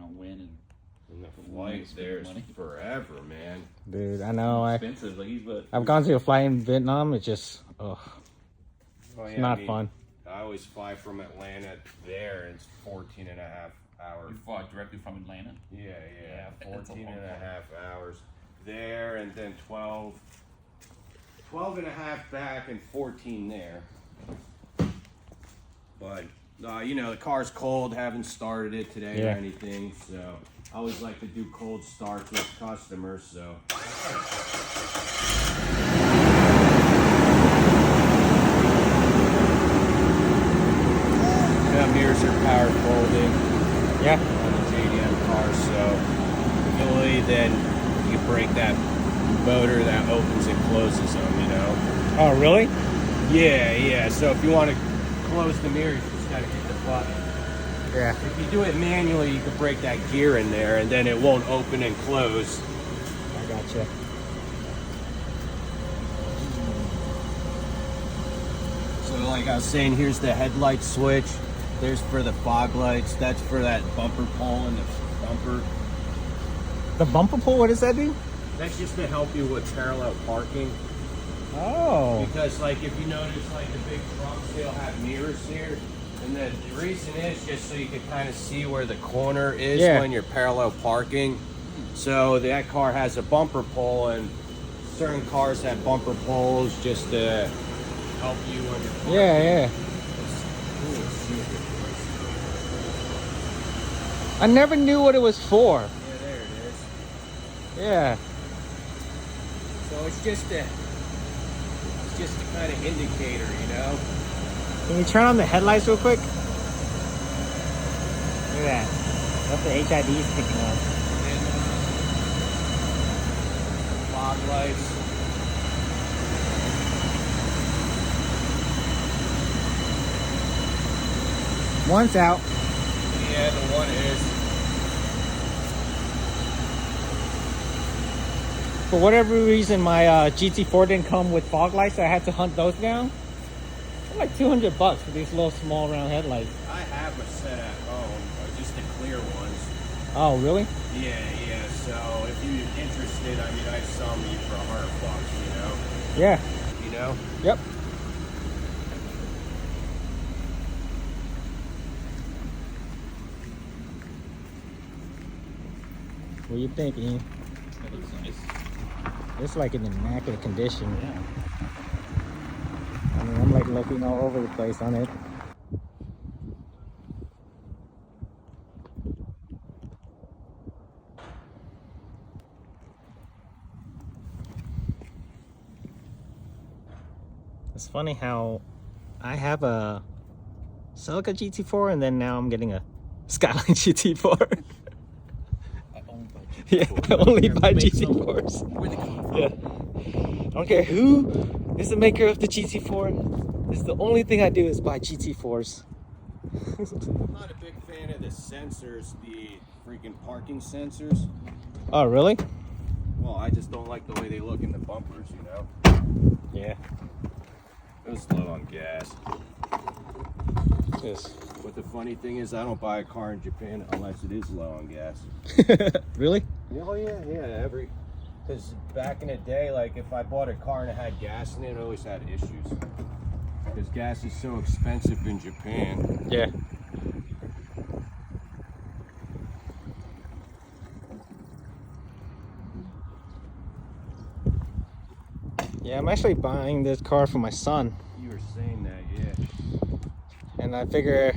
on win and the flight there's forever, man. Dude, I know. Expensive. Like I've gone to a flight in Vietnam. It's just, Oh, it's yeah, not fun. I always fly from Atlanta there, and it's 14 and a half hours. You fly directly from Atlanta? Yeah, 14 and a half hours there, and then 12 and a half back, and 14 there. But, you know, the car's cold, haven't started it today or anything, so I always like to do cold starts with customers, so. The mirrors are power folding on the JDM car, so usually then you break that motor that opens and closes them, you know. Oh, really? Yeah, so if you want to close the mirrors, you just got to hit the button. Yeah. If you do it manually, you can break that gear in there and then it won't open and close. I gotcha. So like I was saying, here's the headlight switch. There's for the fog lights. That's for that bumper pole and the bumper. The bumper pull, what does that do? That's just to help you with parallel parking. Oh. Because like if you notice, like the big trucks, they'll have mirrors here. And the reason is just so you can kind of see where the corner is when you're parallel parking. So that car has a bumper pole, and certain cars have bumper poles just to help you when you're parking. Yeah. I never knew what it was for. Yeah, there it is. Yeah. So it's just a kind of indicator, you know? Can you turn on the headlights real quick? Look at that. That's the HID is picking up. And fog lights. One's out. Yeah, the one is. For whatever reason, my GT4 didn't come with fog lights, so I had to hunt those down. They're like $200 for these little small round headlights. I have a set at home, just the clear ones. Oh, really? Yeah. So if you're interested, I mean, I sell them you for $100, you know? Yeah. You know? Yep. What do you think, Ian? That looks nice. It's like in immaculate condition. Yeah. I mean, I'm like looking all over the place on it. It's funny how I have a Celica GT4 and then now I'm getting a Skyline GT4. Yeah, I only buy GT4s. Where they come from? Yeah. I don't care who is the maker of the GT4. This is the only thing I do is buy GT4s. I'm not a big fan of the sensors, the freaking parking sensors. Oh, really? Well, I just don't like the way they look in the bumpers, you know? Yeah. It was low on gas. Yes. But the funny thing is, I don't buy a car in Japan unless it is low on gas. Really? Oh yeah. Because back in the day, like if I bought a car and it had gas in it, I always had issues. Because gas is so expensive in Japan. Yeah. Yeah, I'm actually buying this car for my son. You were saying that, yeah. And I figure,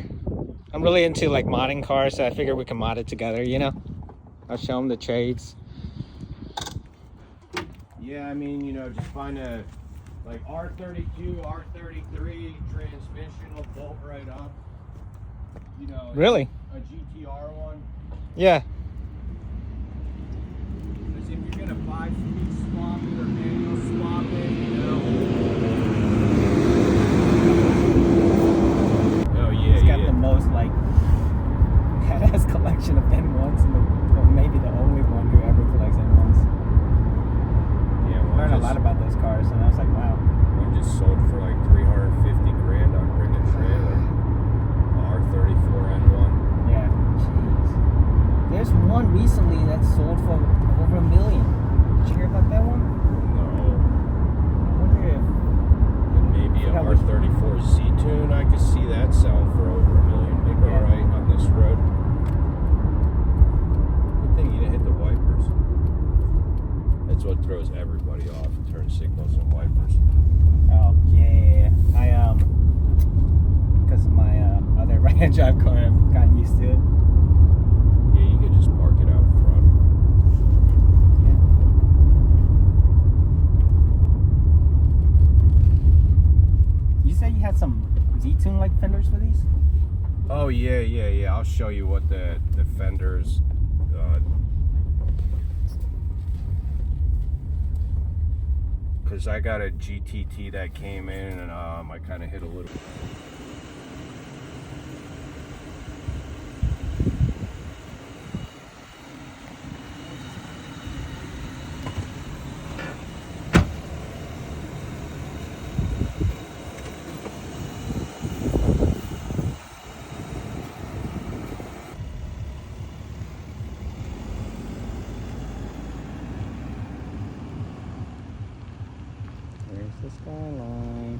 I'm really into like modding cars, so I figure we can mod it together, you know? I'll show him the trades. Yeah, I mean, you know, just find a, like R32, R33 transmission will bolt right up. You know. Really? A GTR one. Yeah. Because if you're going to buy speed swap it or manual swap it, you know. Oh, yeah, He's got the most, like, badass collection of N1s, and maybe the only one who ever collects N1s. Yeah, I learned a lot about those cars, and I was like, wow. One just sold for like 350 grand on Bring a Trailer. R34 N1. Yeah. Jeez. There's one recently that sold for over $1 million. Did you hear about that one? No. I wonder if And maybe a R34 Z-Tune, I could see that selling for over $1 million. Maybe Yeah. alright on this road. Good thing you didn't hit the wipers. That's what throws everybody off. Turn signals and wipers. Oh yeah. I because of my other right-hand drive car, I've gotten used to it. Yeah, you could just park it out front. You said you had some Z-Tune like fenders for these? Oh yeah. I'll show you what the fenders. Because I got a GTT that came in and I kind of hit a little. There's the Skyline.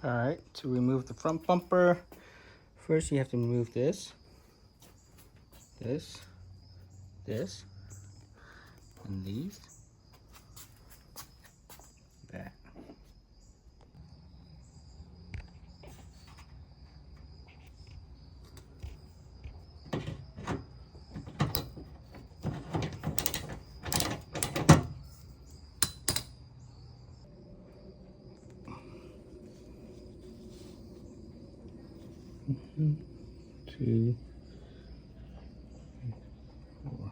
All right, to remove the front bumper, first you have to remove this, this, and these, that. Two, four.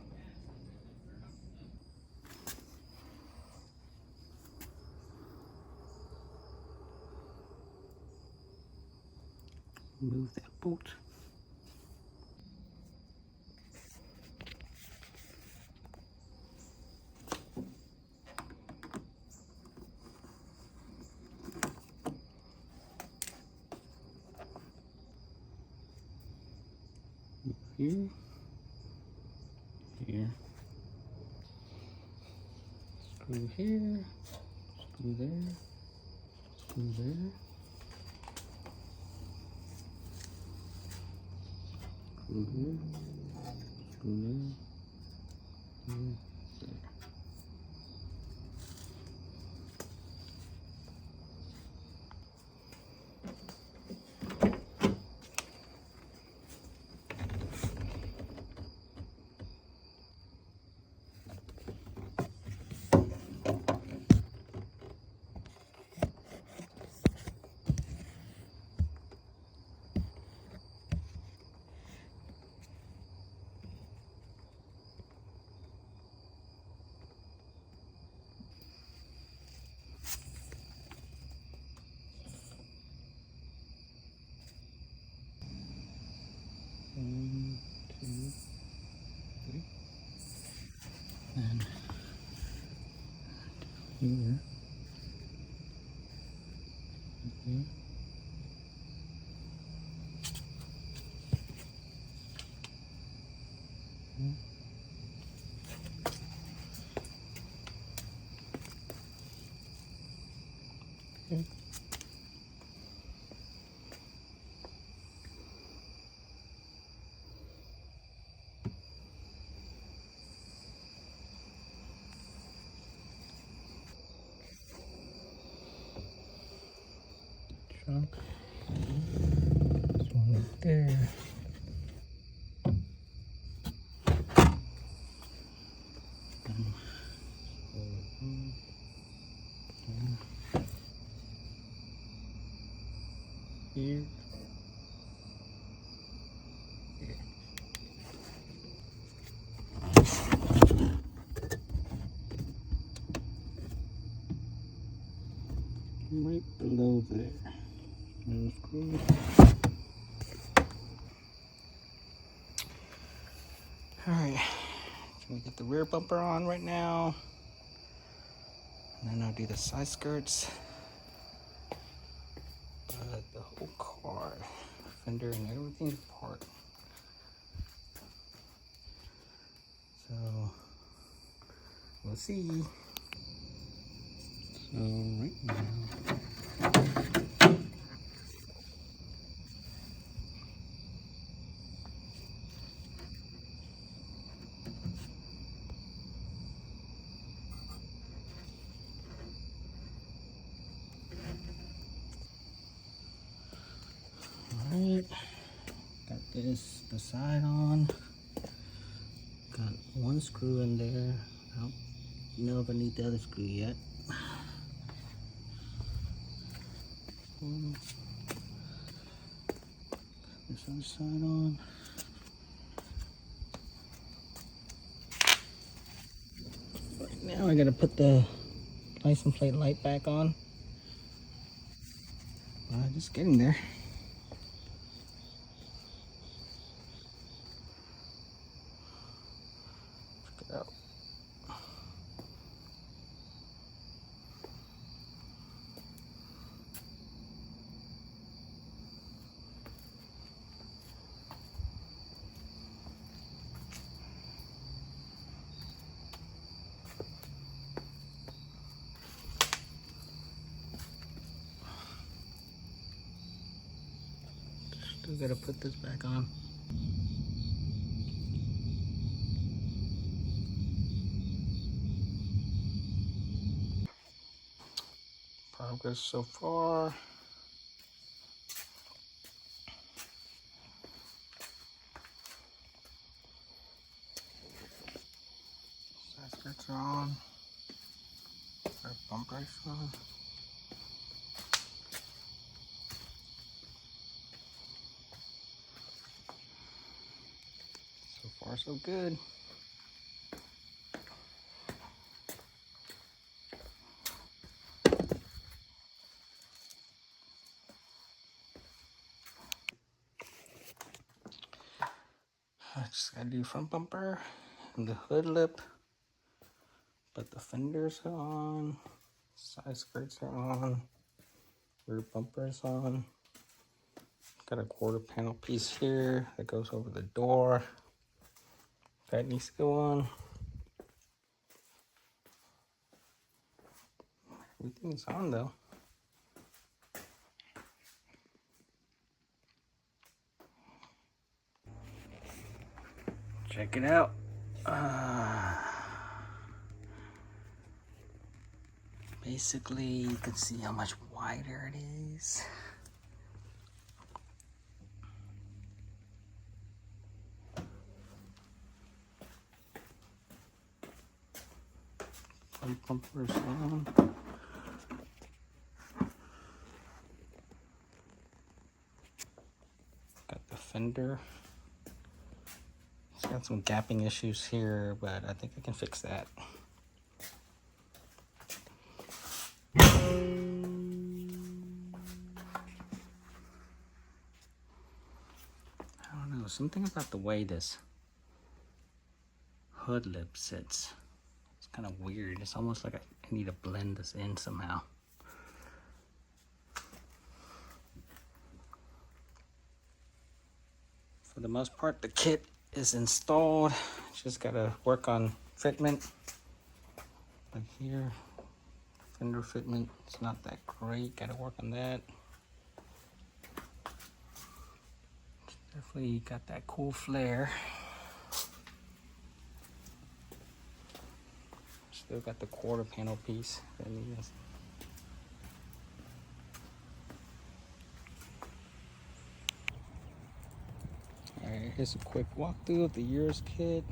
Move that bolt. Here, here, screw here, screw there, screw there, screw here, screw there, here, there. One, two, three. And here. Okay. Okay. Trunk. This one right there. Here. Right below there. No screw. Alright, so we get the rear bumper on right now. And then I'll do the side skirts. The whole car, fender and everything's apart. So, we'll see. So, right now. Alright, got this, the side on. Got one screw in there. I don't know if I need the other screw yet. This other side on. Right now I gotta put the license plate light back on. Just getting there. Check it out. Still gotta put this back on. Progress so far. Side skirts are on. Our bumpers on. So far so good. I just gotta do front bumper and the hood lip, but the fenders are on, side skirts are on, rear bumper is on. Got a quarter panel piece here that goes over the door. That needs to go on. Everything's on though. Check it out. Basically, you can see how much wider it is. Front bumpers on. Got the fender. It's got some gapping issues here, but I think I can fix that. I don't know, something about the way this hood lip sits. It's kind of weird. It's almost like I need to blend this in somehow. For the most part, the kit is installed. Just gotta work on fitment. Like here, fender fitment, it's not that great. Gotta work on that. Definitely got that cool flare. Still got the quarter panel piece that needs. Alright, here's a quick walkthrough of the Urus kit.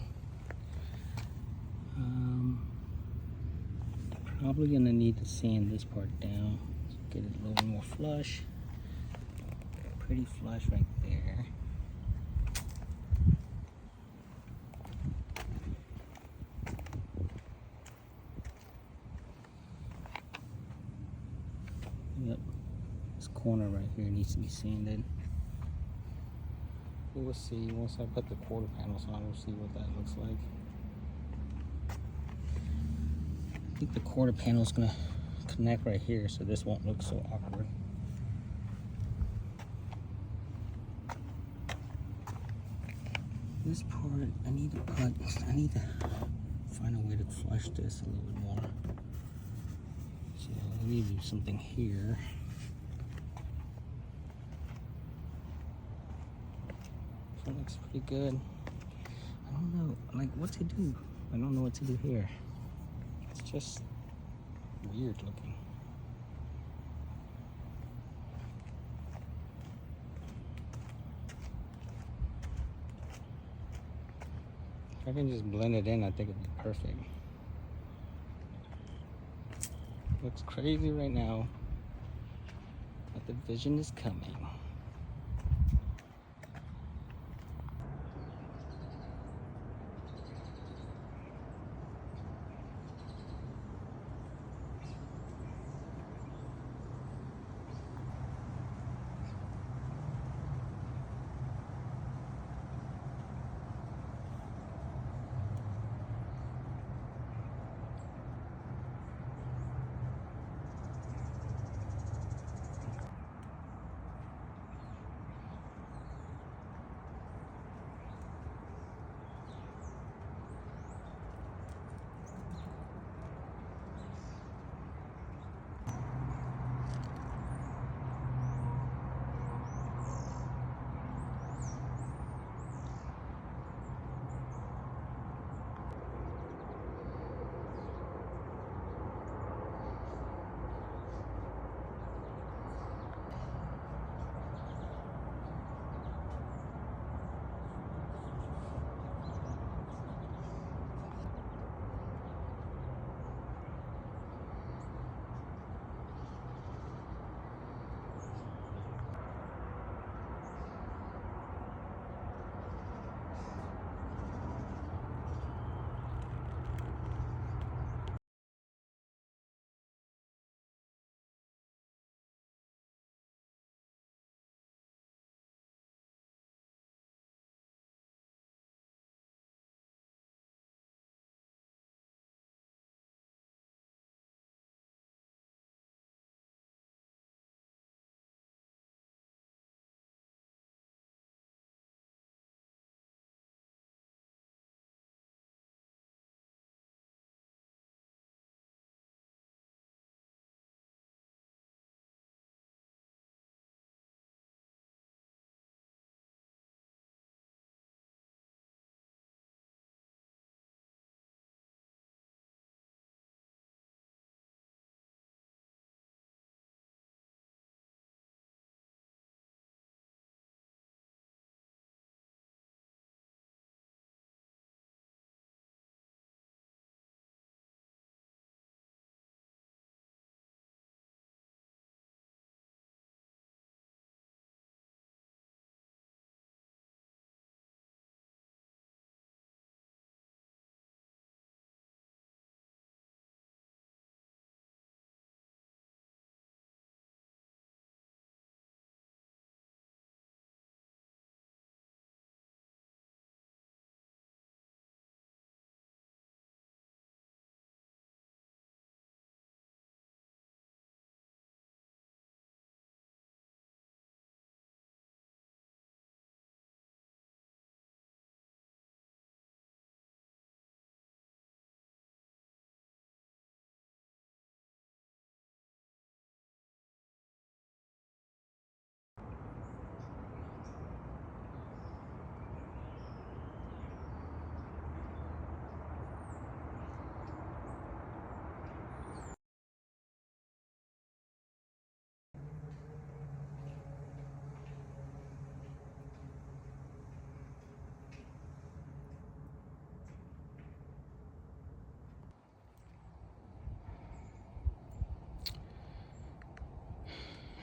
Probably gonna need to sand this part down, get it a little more flush. Pretty flush right there. Yep, this corner right here needs to be sanded. We'll see once I put the quarter panels on. We'll see what that looks like. I think the quarter panel is gonna connect right here, so this won't look so awkward. This part, I need to find a way to flush this a little bit more. So I need to do something here. That looks pretty good. I don't know, like what to do. I don't know what to do here. It's just weird looking. If I can just blend it in, I think it'd be perfect. Looks crazy right now, but the vision is coming.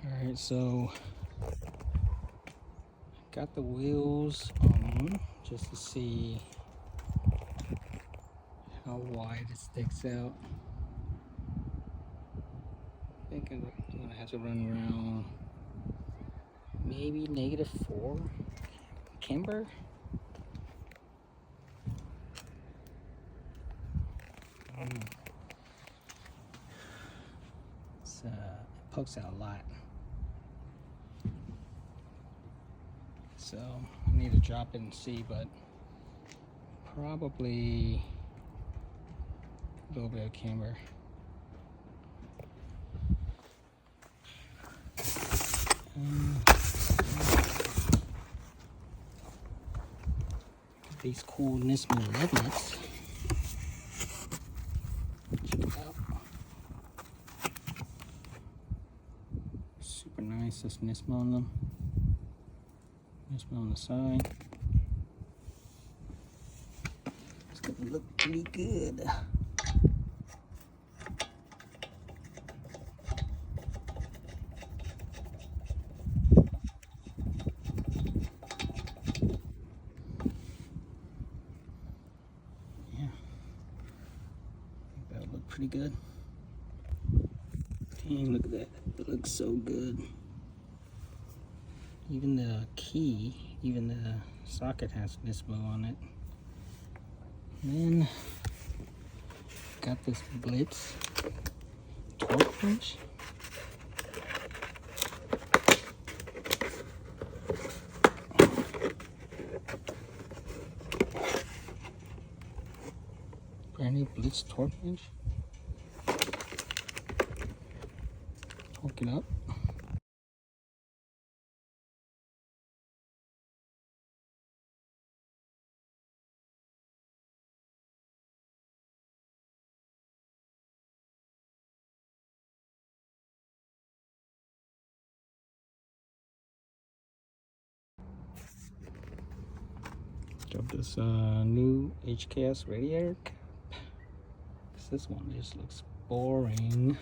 Alright, so got the wheels on just to see how wide it sticks out. I think I'm gonna have to run around maybe -4 camber. It pokes out a lot, so I need to drop it and see, but probably a little bit of camber. These cool Nissan lug nuts. Check it out. Super nice. There's Nissan on them. Nissan on the side. It's gonna look pretty good. Pretty good. Dang, look at that. It looks so good. Even the key, even the socket has Nismo on it. And then got this Blitz torque wrench. Brand new Blitz torque wrench. Torque it up. Got this new HKS radiator cap. This one just looks boring.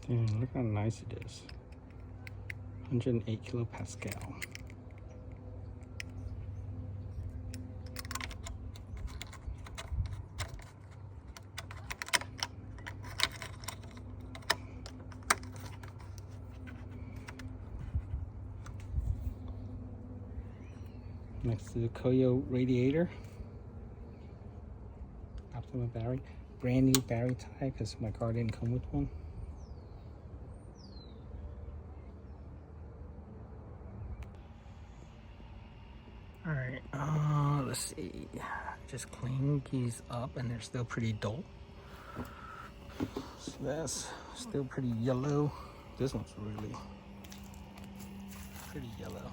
Look how nice it is. 108 kilopascal. Next to the Koyo radiator. Optima battery. Brand new battery tie because my car didn't come with one. Alright, let's see. Just clean these up and they're still pretty dull. So that's still pretty yellow. This one's really pretty yellow.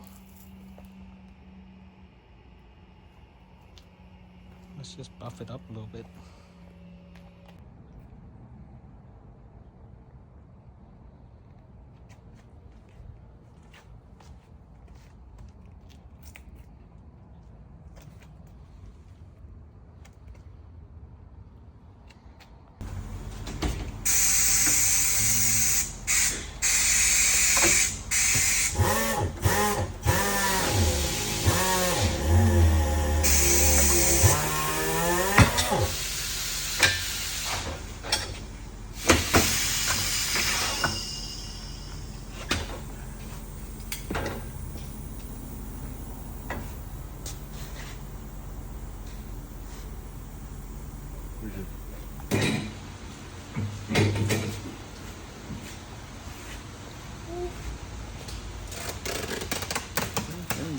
Let's just buff it up a little bit.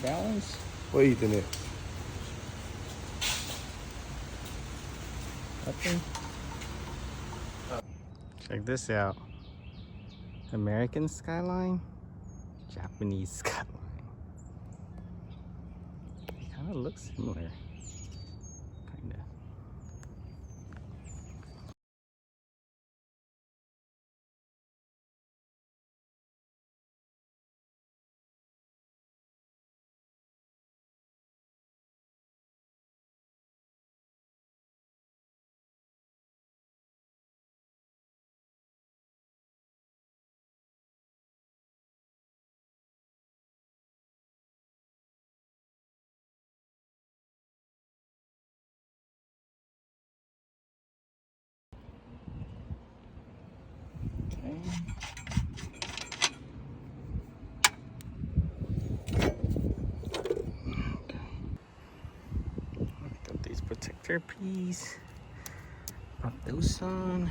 Balance. What are you eating it? Check this out. American skyline, Japanese skyline. It kind of looks similar. Put these protector piece. Put those on.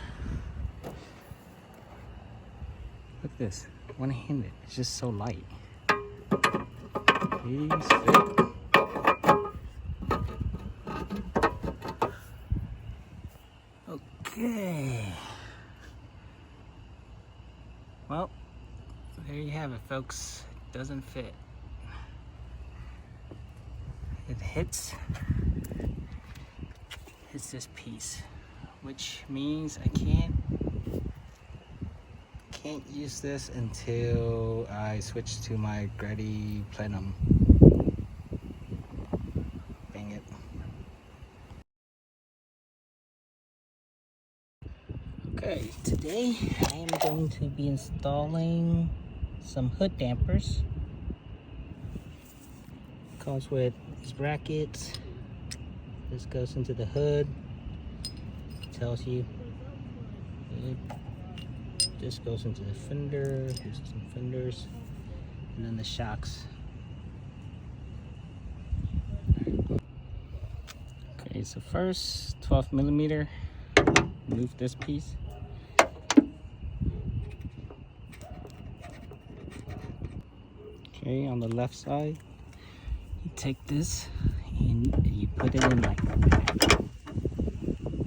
Look at this, one-handed. It's just so light. These fit. Okay. Well, there you have it, folks. It doesn't fit. It hits this piece, which means I can't use this until I switch to my Grady Plenum. Dang it. Okay, today I am going to be installing some hood dampers. Comes with these brackets. This goes into the hood. Tells you. This goes into the fender. Here's some fenders, and then the shocks. Okay, so first 12mm. Move this piece. Okay, on the left side, you take this and you put it in like that.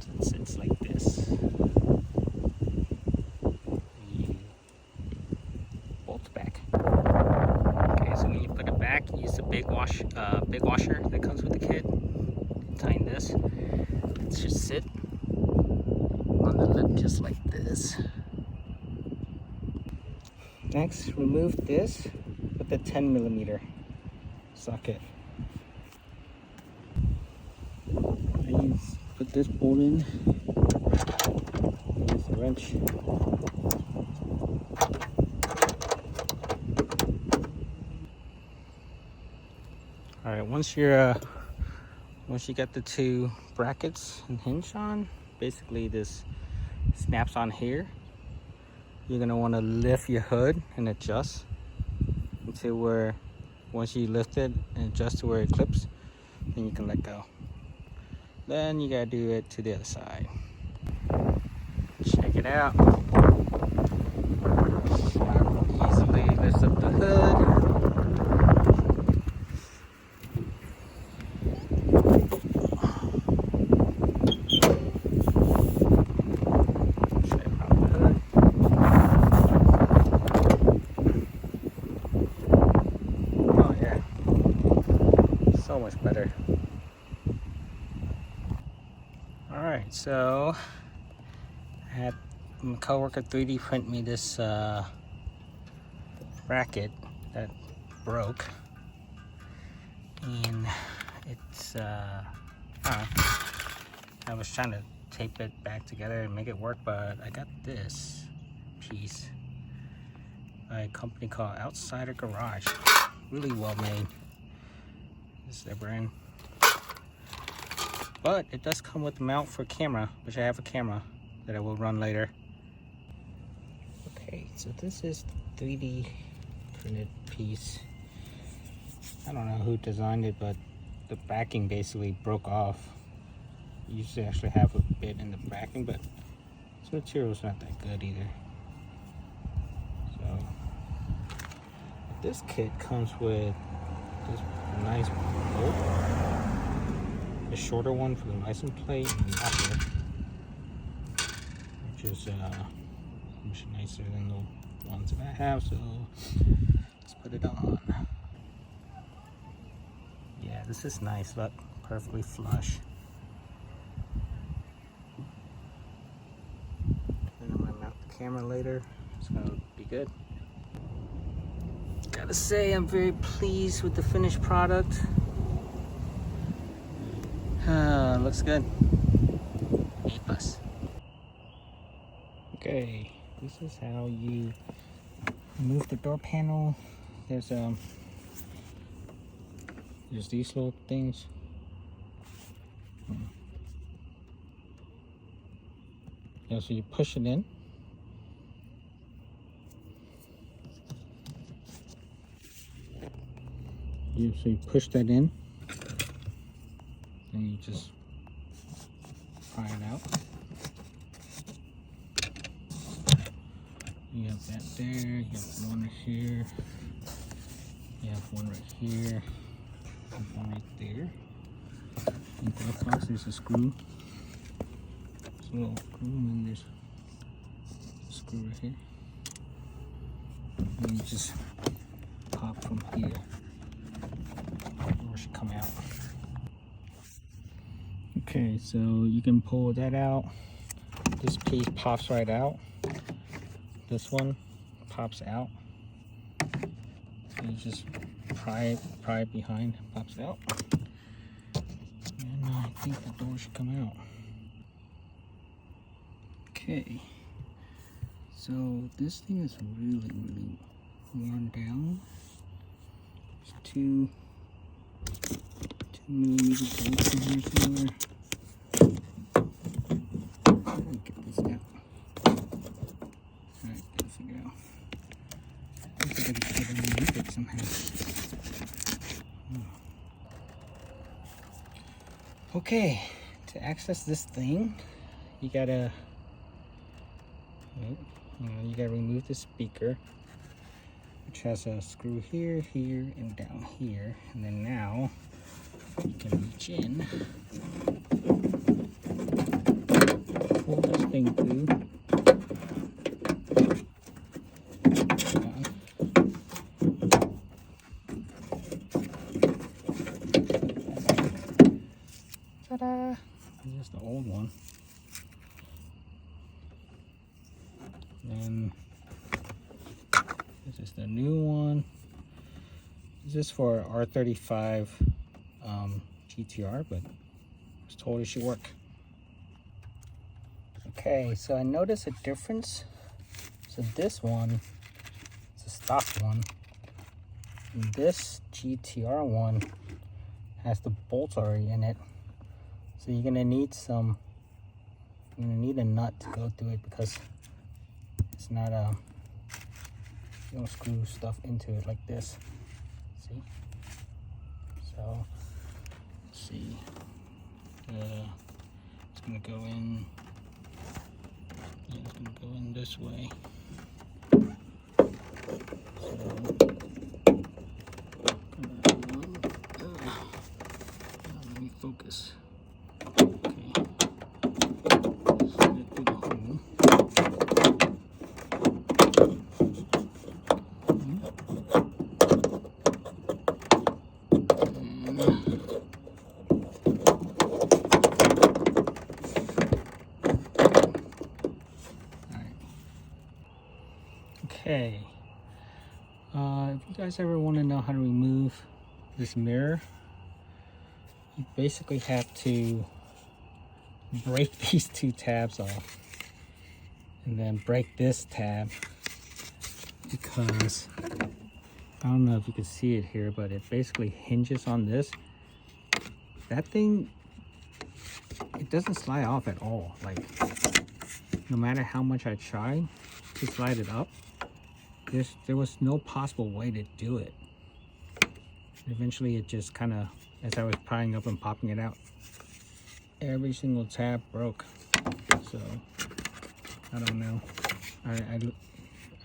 So it sits like this. You bolt back. Okay, so when you put it back, use the big washer that comes with the kit. Tighten this. It should sit on the lip just like this. Next, remove this with the 10mm socket. Then put this bolt in. Use the wrench. All right, once you get the two brackets and hinge on, basically this snaps on here. You're gonna want to lift your hood and adjust until where, once you lift it and adjust to where it clips, then you can let go. Then you gotta do it to the other side. Check it out. Easily lifts up the hood. So much better. All right, so I had my coworker 3D print me this bracket that broke, and it's I was trying to tape it back together and make it work, but I got this piece by a company called Outsider Garage. Really well made. This is their brand. But it does come with a mount for camera, which I have a camera that I will run later. Okay, so this is the 3D printed piece. I don't know who designed it, but the backing basically broke off. You usually actually have a bit in the backing, but this material's not that good either. So this kit comes with this nice bolt, a shorter one for the license plate and knocker, which is much nicer than the ones that I have. So let's put it on. Yeah, this is nice. Look, perfectly flush. And I'm gonna mount the camera later. It's gonna be good. Gotta say, I'm very pleased with the finished product. Looks good. A+. Okay, this is how you remove the door panel. There's these little things. Yeah, so you push it in, So you push that in, and you just pry it out. You have that there, you have one here, you have one right here, and one right there. In the glove box there's a screw. There's a little screw, and then there's a screw right here. And you just pop from here. Or should come out. Okay, so you can pull that out. This piece pops right out. This one pops out. So you just pry it behind, pops out. And I think the door should come out. Okay. So this thing is really worn down. There's two millimeter bolts in here somewhere. How do I get this out? Alright, gotta figure out. I think I gotta get underneath it somehow. Okay, to access this thing, you gotta remove the speaker, which has a screw here, here, and down here. And then now you can reach in, pull this thing through. Ta-da! Here's the old one. And this is the new one. This is for R35 GTR, but I was told it should work. Okay, so I noticed a difference. So this one, it's a stock one. And this GTR one has the bolts already in it. So you're gonna need a nut to go through it, because it's not you don't screw stuff into it like this. See? So let's see. It's gonna go in. Yeah, it's gonna go in this way. Let me focus. Okay. Slide it through the hole. Okay, if you guys ever want to know how to remove this mirror, you basically have to break these two tabs off and then break this tab, because I don't know if you can see it here, but it basically hinges on this. That thing, it doesn't slide off at all. Like, no matter how much I try to slide it up, there was no possible way to do it. Eventually it just kind of, as I was prying up and popping it out, every single tab broke. So I don't know. I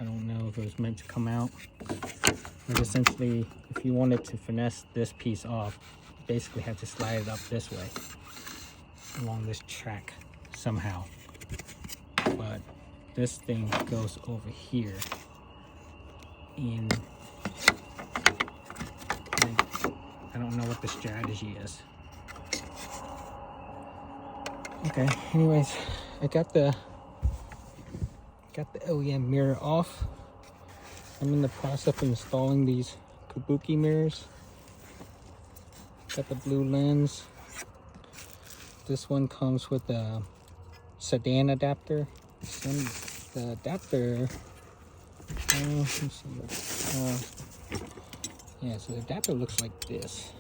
don't know if it was meant to come out, but essentially if you wanted to finesse this piece off, you basically had to slide it up this way along this track somehow. But this thing goes over here, and I don't know what the strategy is. Okay, anyways, I got the OEM mirror off. I'm in the process of installing these kabuki mirrors. Got the blue lens. This one comes with a sedan adapter. The adapter, let me see. Yeah, so the adapter looks like this.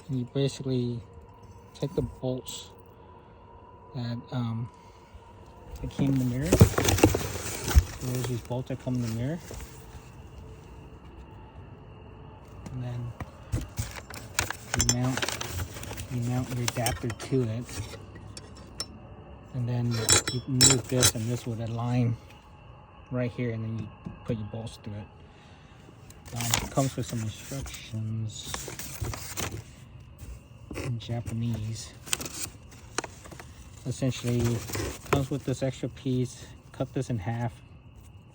And you basically take the bolts that came in the mirror. There's these bolts that come in the mirror. you mount your adapter to it, and then you move this, and this would align right here, and then you put your bolts through it. It comes with some instructions in Japanese. Essentially, comes with this extra piece. Cut this in half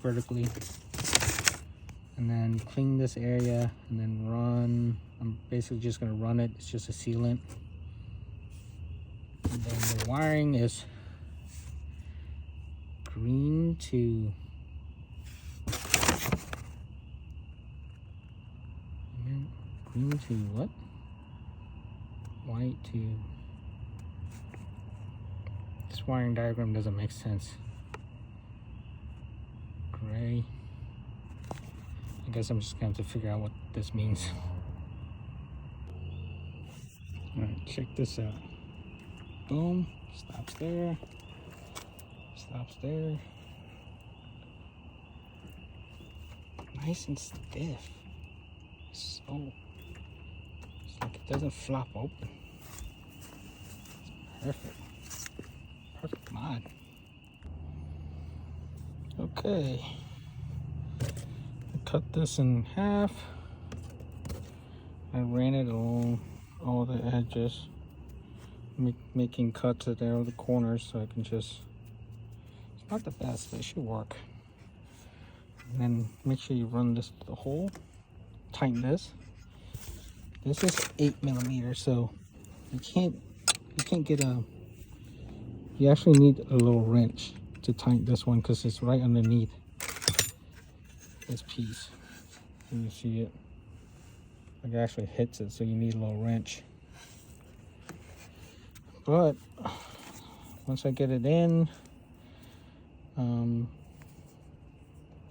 vertically, and then clean this area, and then run. I'm basically just gonna run it. It's just a sealant. And then the wiring is green to what? White to... This wiring diagram doesn't make sense. Gray. I guess I'm just going to have to figure out what this means. Alright, check this out. Boom. Stops there. Stops there. Nice and stiff. So... It's like it doesn't flop open. It's perfect. Perfect mod. Okay. I cut this in half. I ran it along all the edges, making cuts at all the corners so I can just... It's not the best, but it should work. And then make sure you run this to the hole. Tighten this. This is 8mm, so you can't get a... You actually need a little wrench to tighten this one because it's right underneath this piece. Can you see it? Like it actually hits it, so you need a little wrench. But once I get it in, I'm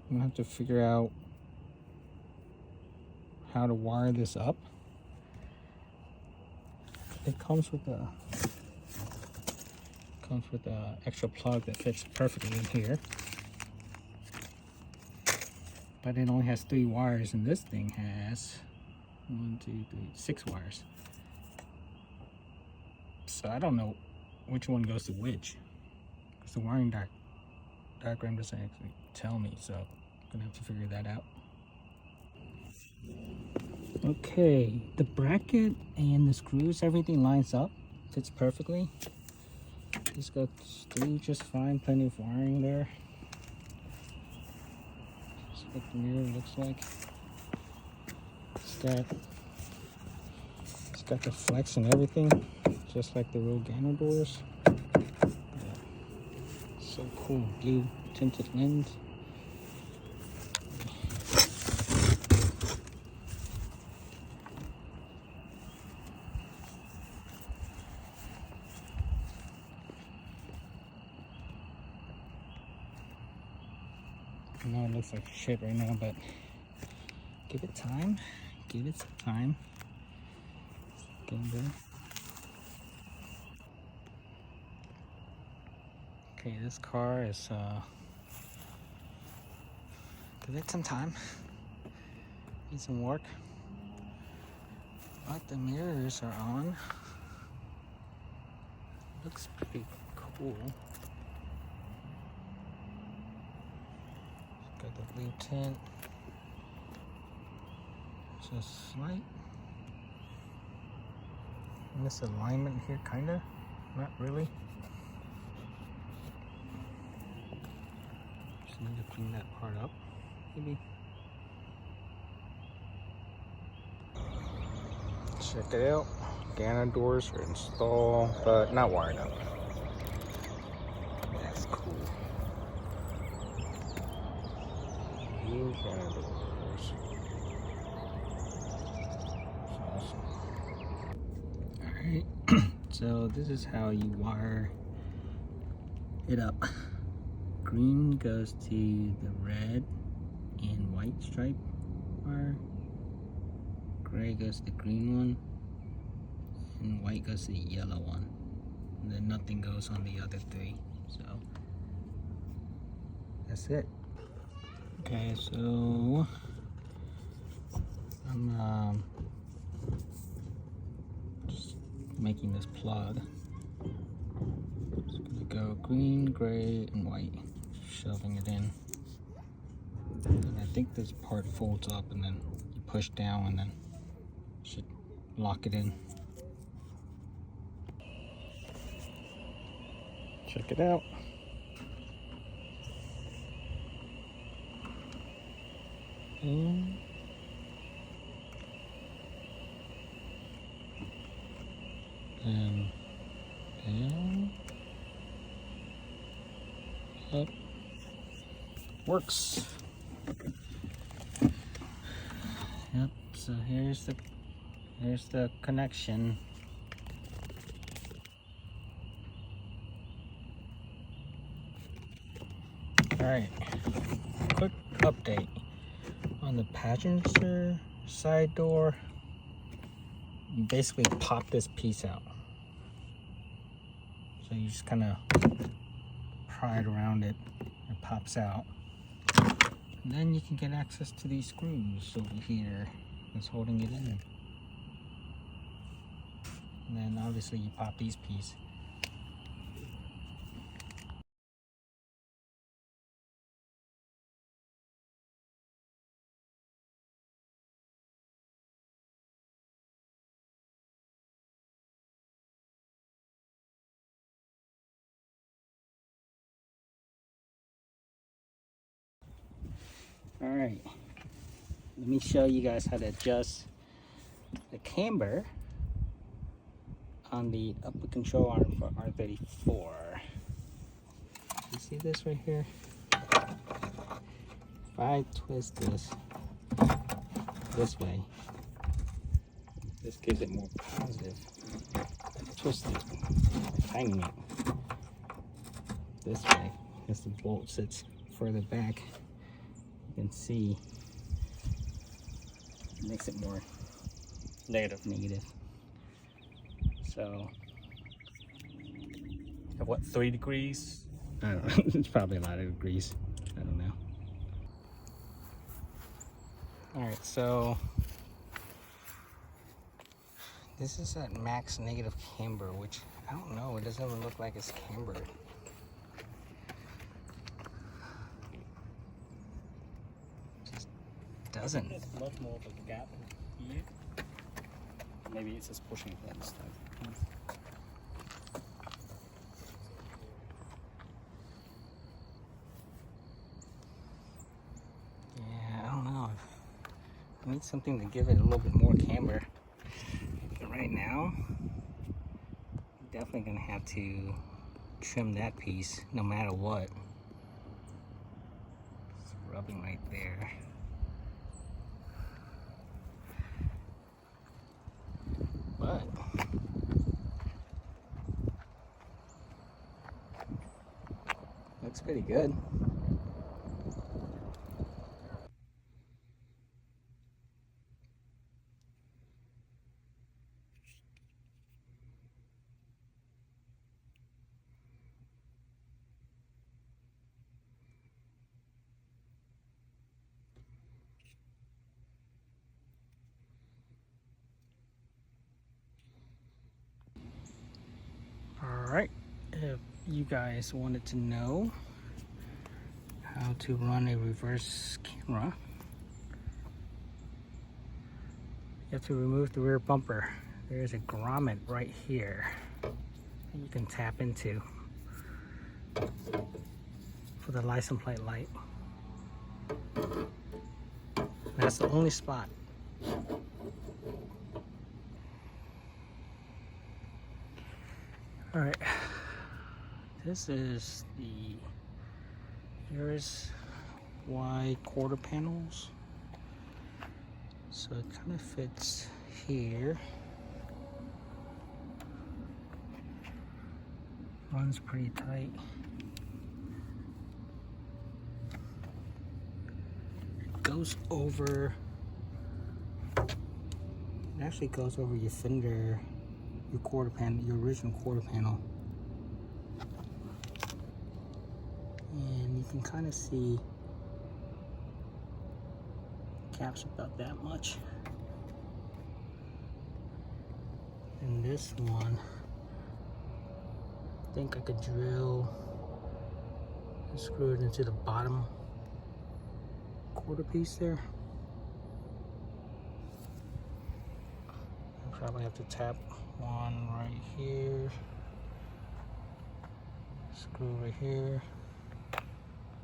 gonna have to figure out how to wire this up. It comes with a extra plug that fits perfectly in here, but it only has 3 wires, and this thing has 6 wires. So I don't know which one goes to which, because the wiring diagram doesn't actually tell me, so I'm gonna have to figure that out. Okay, the bracket and the screws, everything lines up, fits perfectly. This goes through just fine, plenty of wiring there. That's what the mirror looks like. It's got the flex and everything, just like the real Ganner doors. Yeah. So cool, blue tinted lens. I know it looks like shit right now, but give it time. Give it some time. It's getting good. Okay, this car is give it some time. Need some work. But the mirrors are on. Looks pretty cool. Got the blue tint. Just slight misalignment here, kinda. Not really. Just need to clean that part up, maybe. Check it out. Ganner doors are installed, but not wired up. That's cool. New Ganner doors. Awesome. Alright, so this is how you wire it up. Green goes to the red and white stripe wire. Gray goes to the green one, and white goes to the yellow one, and then nothing goes on the other 3. So that's it. Okay, so I'm making this plug. It's gonna go green, gray, and white, shoving it in. And I think this part folds up and then you push down and then you should lock it in. Check it out. In. And down. Up. Works. Yep, so here's the connection. Alright, quick update on the passenger side door. You basically pop this piece out. So you just kind of pry it around it, it pops out. And then you can get access to these screws over here that's holding it in. And then obviously you pop these pieces. All right, let me show you guys how to adjust the camber on the upper control arm for R34. You see this right here? If I twist this way, this gives it more positive. Twist it, tightening it this way, as the bolt sits further back. You can see it makes it more negative. So At what, 3 degrees? I don't know. It's probably a lot of degrees. I don't know. All right, so this is at max negative camber, which I don't know. It doesn't even look like it's cambered. Doesn't. There's much more of a gap here. Maybe it's just pushing it instead. Yeah, I don't know. I need something to give it a little bit more camber. But right now, I'm definitely gonna have to trim that piece no matter what. It's rubbing right there. But looks pretty good. Alright, if you guys wanted to know how to run a reverse camera, you have to remove the rear bumper. There's a grommet right here that you can tap into for the license plate light. That's the only spot. All right, this is the Y quarter panels. So it kind of fits here. Runs pretty tight. It goes over, it actually goes over your fender, your quarter panel, your original quarter panel. And you can kind of see gaps about that much. And this one, I think I could drill and screw it into the bottom quarter piece there. I'll probably have to tap one right here, screw right here,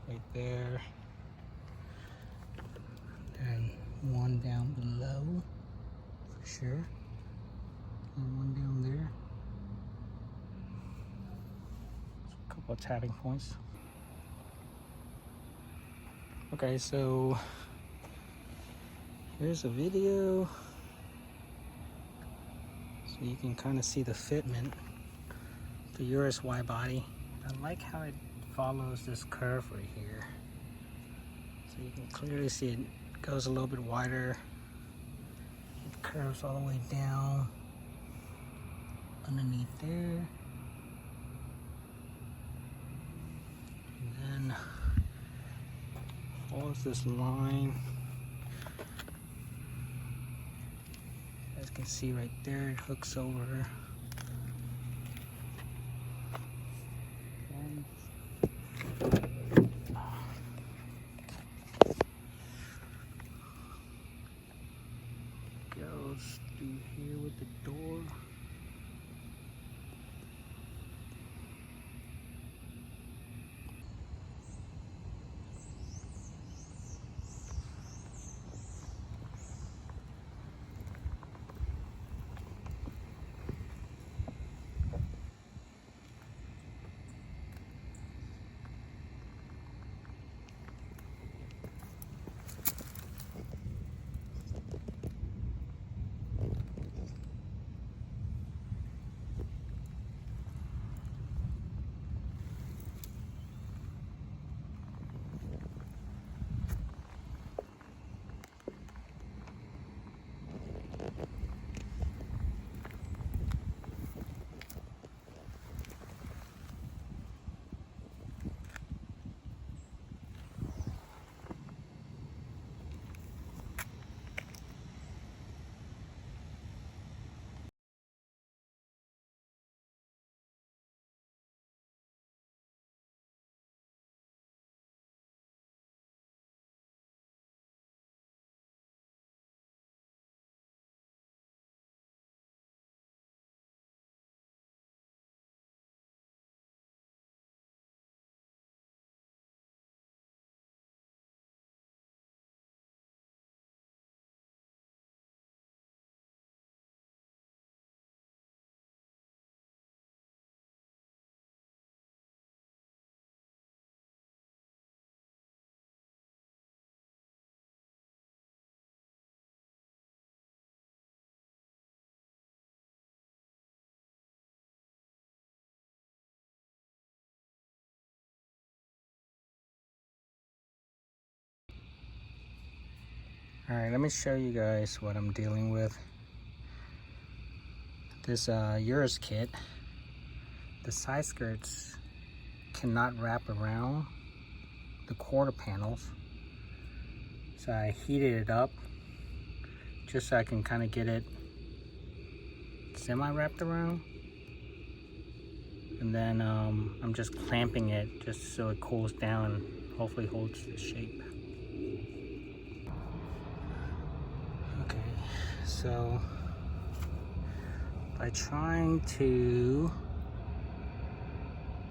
right there, and one down below for sure, and one down there. A couple of tapping points. Okay, so here's a video so you can kind of see the fitment, the Urus Y body. I like how it follows this curve right here. So you can clearly see it goes a little bit wider. It curves all the way down underneath there. And then follows this line. You guys can see right there, it hooks over. And goes through here with the door. Alright, let me show you guys what I'm dealing with. This Urus kit, the side skirts cannot wrap around the quarter panels. So I heated it up just so I can kind of get it semi-wrapped around. And then I'm just clamping it just so it cools down and hopefully holds the shape. Okay, so by trying to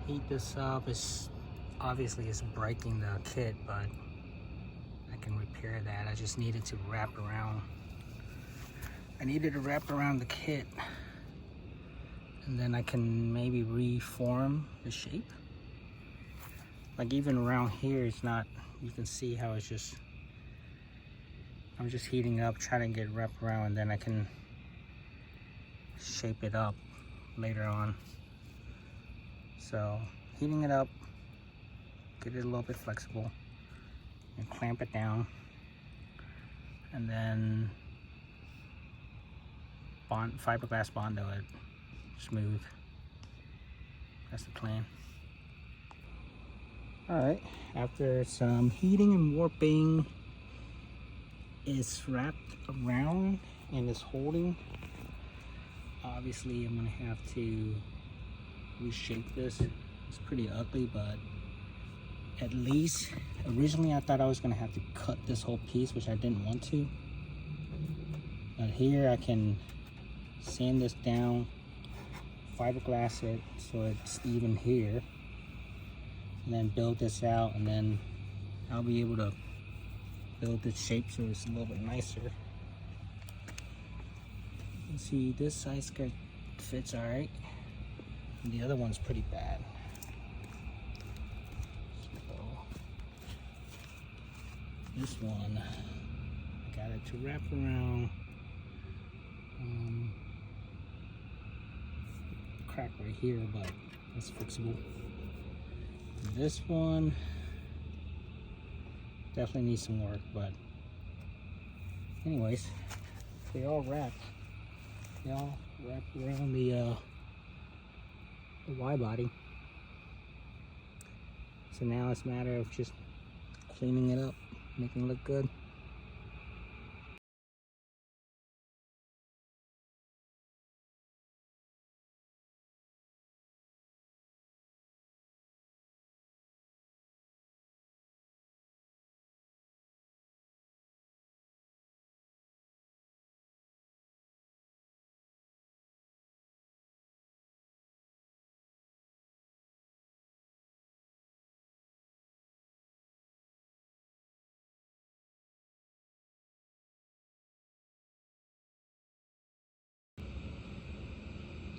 heat this up, it's obviously breaking the kit, but I can repair that. I just needed to wrap around. I needed to wrap around the kit, and then I can maybe reform the shape. Like even around here, it's not, you can see how it's just, I'm just heating up, trying to get wrapped around, and then I can shape it up later on. So heating it up, get it a little bit flexible, and clamp it down, and then fiberglass Bondo it smooth. That's the plan. Alright, after some heating and warping, it's wrapped around and is holding. obviously I'm gonna have to reshape this. It's pretty ugly, but at least originally I thought I was gonna have to cut this whole piece, which I didn't want to. But here I can sand this down, fiberglass it so it's even here, and then build this out, and then I'll be able to build the shape so it's a little bit nicer. You see, this side skirt fits alright, and the other one's pretty bad. So this one, I got it to wrap around. Crack right here, but that's fixable. And this one definitely needs some work, but anyways, they all wrap. They all wrap around the Y body. So now it's a matter of just cleaning it up, making it look good.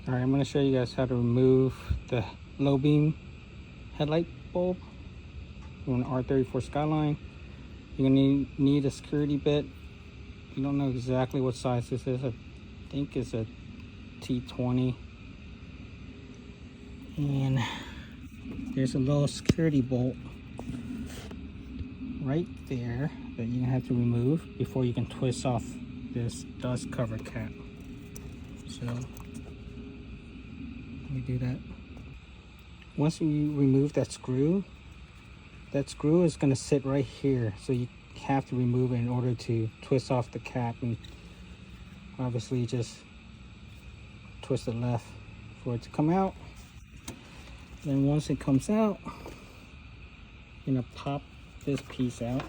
Alright, I'm going to show you guys how to remove the low beam headlight bulb on an R34 Skyline. You're going to need a security bit. You don't know exactly what size this is. I think it's a T20. And there's a little security bolt right there that you're going to have to remove before you can twist off this dust cover cap. So we do that. Once you remove that screw is going to sit right here, so you have to remove it in order to twist off the cap, and obviously just twist it left for it to come out. Then once it comes out, you're going to pop this piece out.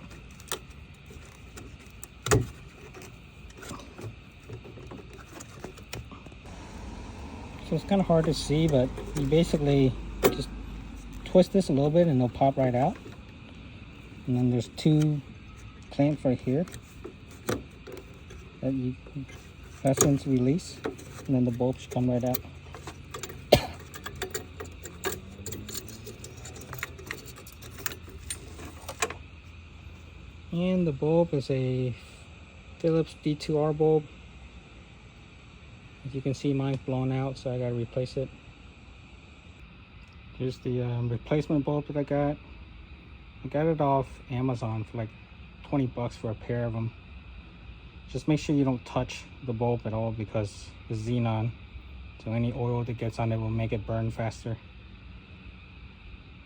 So it's kind of hard to see, but you basically just twist this a little bit and it'll pop right out. And then there's two clamps right here that you fasten to release, and then the bolt should come right out. And the bulb is a Philips D2R bulb. As you can see, mine's blown out, so I gotta replace it. Here's the replacement bulb that I got. I got it off Amazon for like 20 bucks for a pair of them. Just make sure you don't touch the bulb at all because it's xenon, so any oil that gets on it will make it burn faster.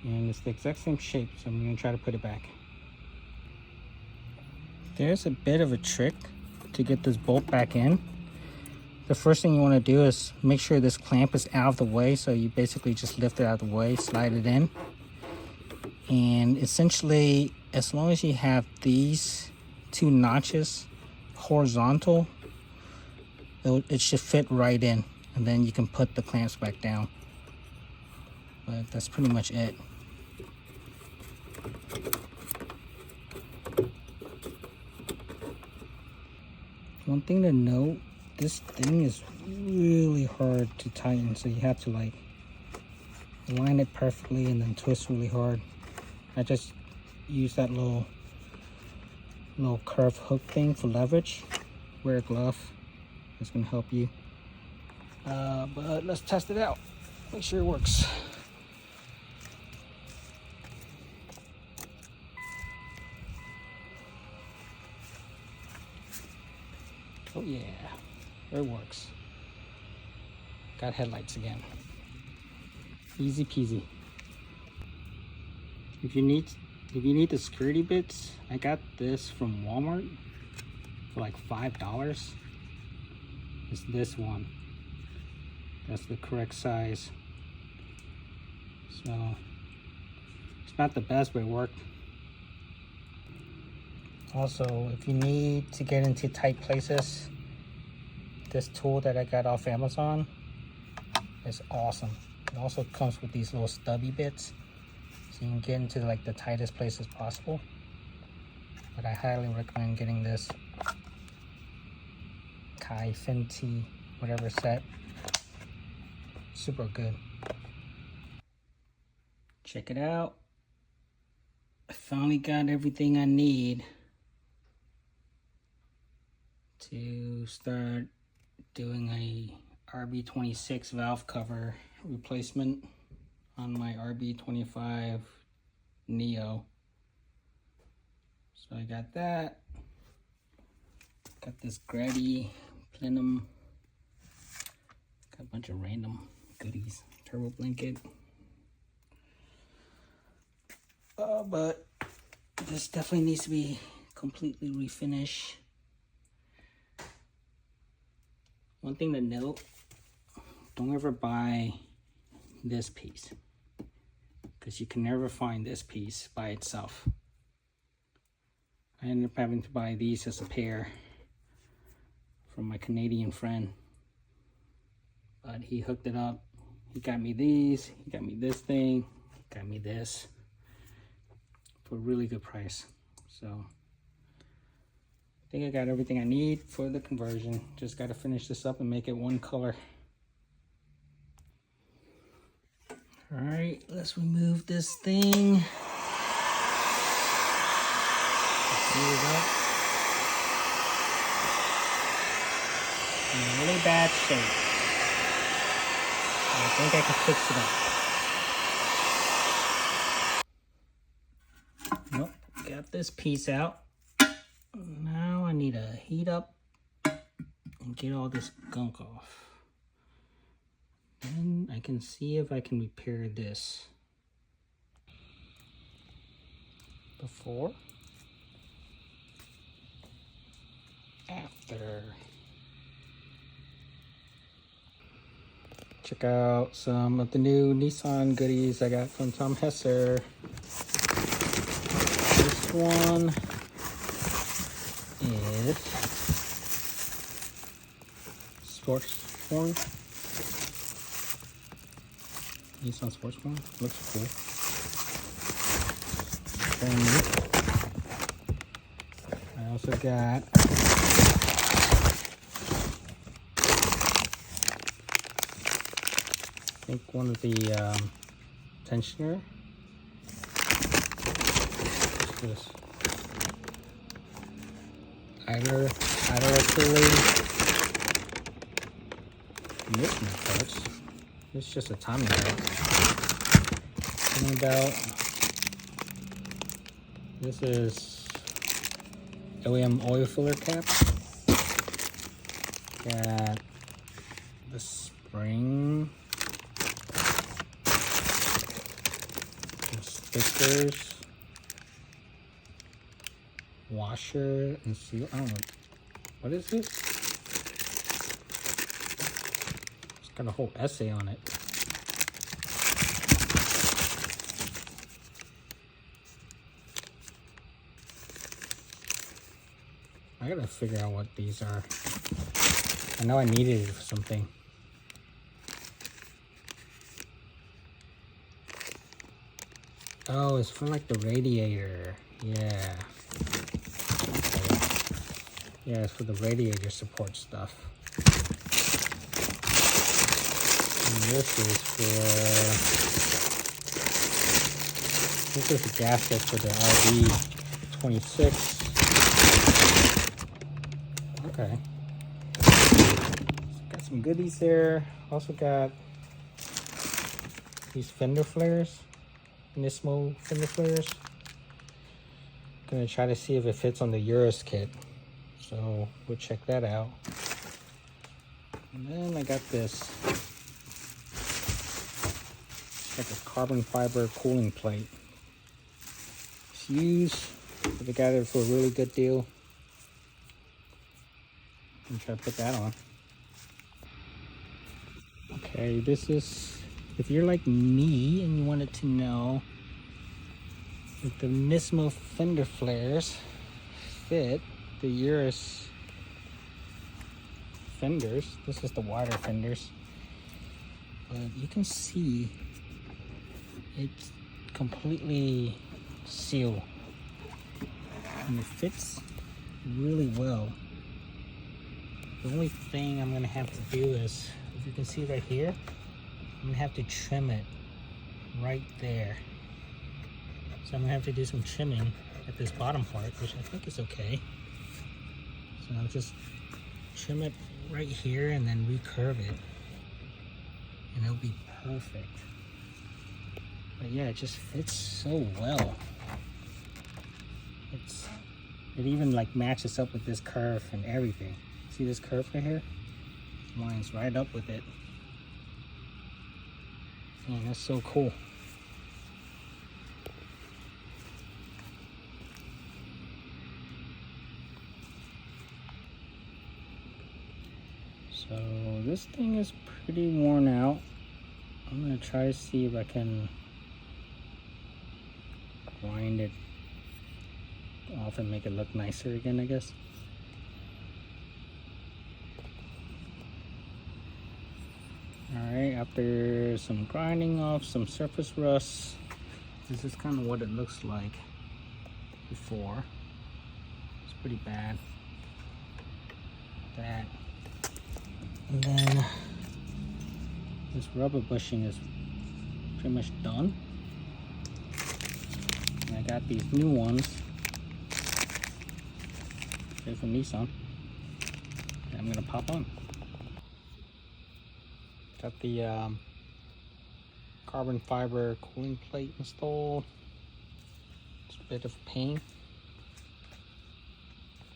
And it's the exact same shape, so I'm gonna try to put it back. There's a bit of a trick to get this bolt back in. The first thing you want to do is make sure this clamp is out of the way, so you basically just lift it out of the way, slide it in, and essentially as long as you have these two notches horizontal, it should fit right in, and then you can put the clamps back down. But that's pretty much it. One thing to note, this thing is really hard to tighten, so you have to like line it perfectly and then twist really hard. I just use that little curved hook thing for leverage. Wear a glove, it's gonna help you. But let's test it out, make sure it works. Oh yeah, it works. Got headlights again. Easy peasy. If you need the security bits, I got this from Walmart for like $5. It's this one. That's the correct size. So it's not the best, but it worked. Also, if you need to get into tight places, this tool that I got off Amazon is awesome. It also comes with these little stubby bits, so you can get into like the tightest places possible. But I highly recommend getting this Kai Fenty whatever set. Super good. Check it out. I finally got everything I need to start doing a RB26 valve cover replacement on my RB25 Neo. So I got that. Got this Grady plenum. Got a bunch of random goodies. Turbo blanket. But this definitely needs to be completely refinished. One thing to note, don't ever buy this piece, because you can never find this piece by itself. I ended up having to buy these as a pair from my Canadian friend, but he hooked it up. He got me these, he got me this thing, got me this for a really good price. So I think I got everything I need for the conversion. Just got to finish this up and make it one color. All right, let's remove this thing. Here we go. In really bad shape. I think I can fix it up. Nope, got this piece out. Now I need to heat up and get all this gunk off. Then I can see if I can repair this. Before. After. Check out some of the new Nissan goodies I got from Tom Hesser. This one is Sportsborn. Nissan Sportsborn. Looks cool. Then I also got I think one of the tensioner. What's this? Idler pulley. Mismatch parts. It's just a timing belt. Timing belt. This is OEM oil filler cap. Got the spring. Stickers, washer and seal. I don't know. What is this? It's got a whole essay on it. I gotta figure out what these are. I know I needed it for something. Oh, it's for like the radiator. Yeah. Yeah, it's for the radiator support stuff. And this is the gasket for the RB26. Okay. Got some goodies there. Also got these fender flares. Nismo fender flares. Gonna try to see if it fits on the Urus kit, so we'll check that out. And then I got this, like a carbon fiber cooling plate. It's used, but they got it for a really good deal. I'm try to put that on. Okay, this is, if you're like me and you wanted to know if the Nismo fender flares fit the Urus fenders. This is the wider fenders. But you can see it's completely sealed. And it fits really well. The only thing I'm gonna have to do is, if you can see right here, I'm gonna have to trim it right there. So I'm gonna have to do some trimming at this bottom part, which I think is okay. So I'll just trim it right here and then recurve it, and it'll be perfect. But yeah, it just fits so well. It even like matches up with this curve and everything. See this curve right here? Lines right up with it. Man, that's so cool. So this thing is pretty worn out. I'm gonna try to see if I can grind it off and make it look nicer again, I guess. Alright, after some grinding off, some surface rust, this is kind of what it looks like before. It's pretty bad. That. And then this rubber bushing is pretty much done. And I got these new ones straight from Nissan that I'm gonna pop on. Got the carbon fiber cooling plate installed. It's a bit of pain,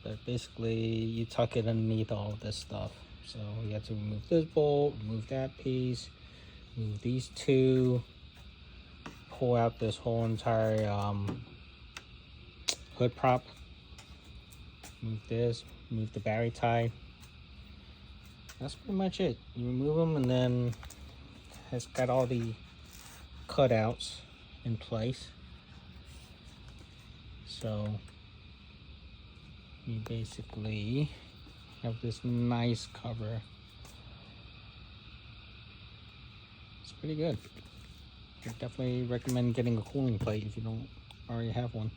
but basically you tuck it underneath all of this stuff. So you have to remove this bolt, remove that piece, remove these two, pull out this whole entire hood prop, move this, move the battery tie. That's pretty much it. You remove them, and then it's got all the cutouts in place. So you basically have this nice cover. It's pretty good. I definitely recommend getting a cooling plate if you don't already have one.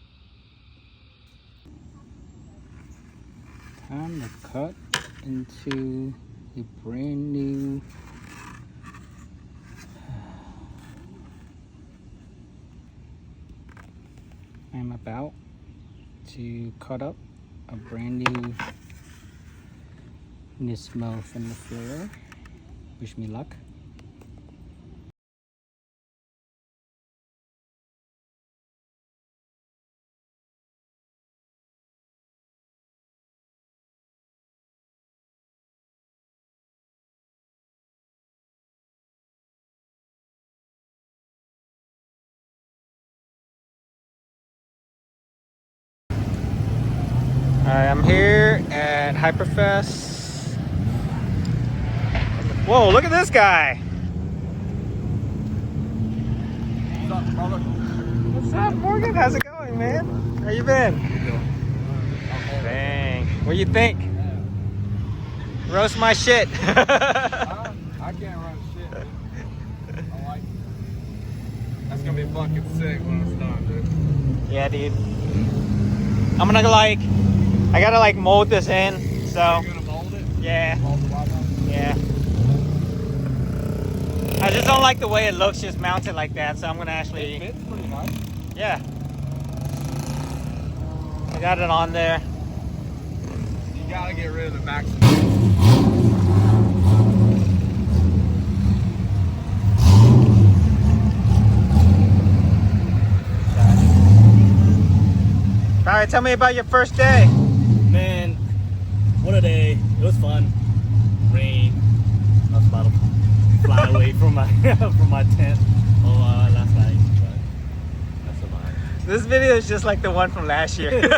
Time to cut into a brand new I'm about to cut up a brand new Nismo fender flare. Wish me luck. Alright, I'm here at Hyperfest. Whoa, look at this guy! What's up, brother? What's up, Morgan? How's it going, man? How you been? Dang. What do you think? Roast my shit. I can't run shit, dude. I like it. That's gonna be fucking sick when it's done, dude. Yeah, dude. I'm gonna like, I gotta like mold this in, so. You're gonna mold it? Yeah. Mold the bottom? Yeah. I just don't like the way it looks just mounted like that, so I'm gonna actually. It fits pretty nice. Yeah. I got it on there. You gotta get rid of the maximum. Alright, tell me about your first day. Man, what a day. It was fun. Rain. I was about to fly away from my from my tent last night, but I survived. This video is just like the one from last year.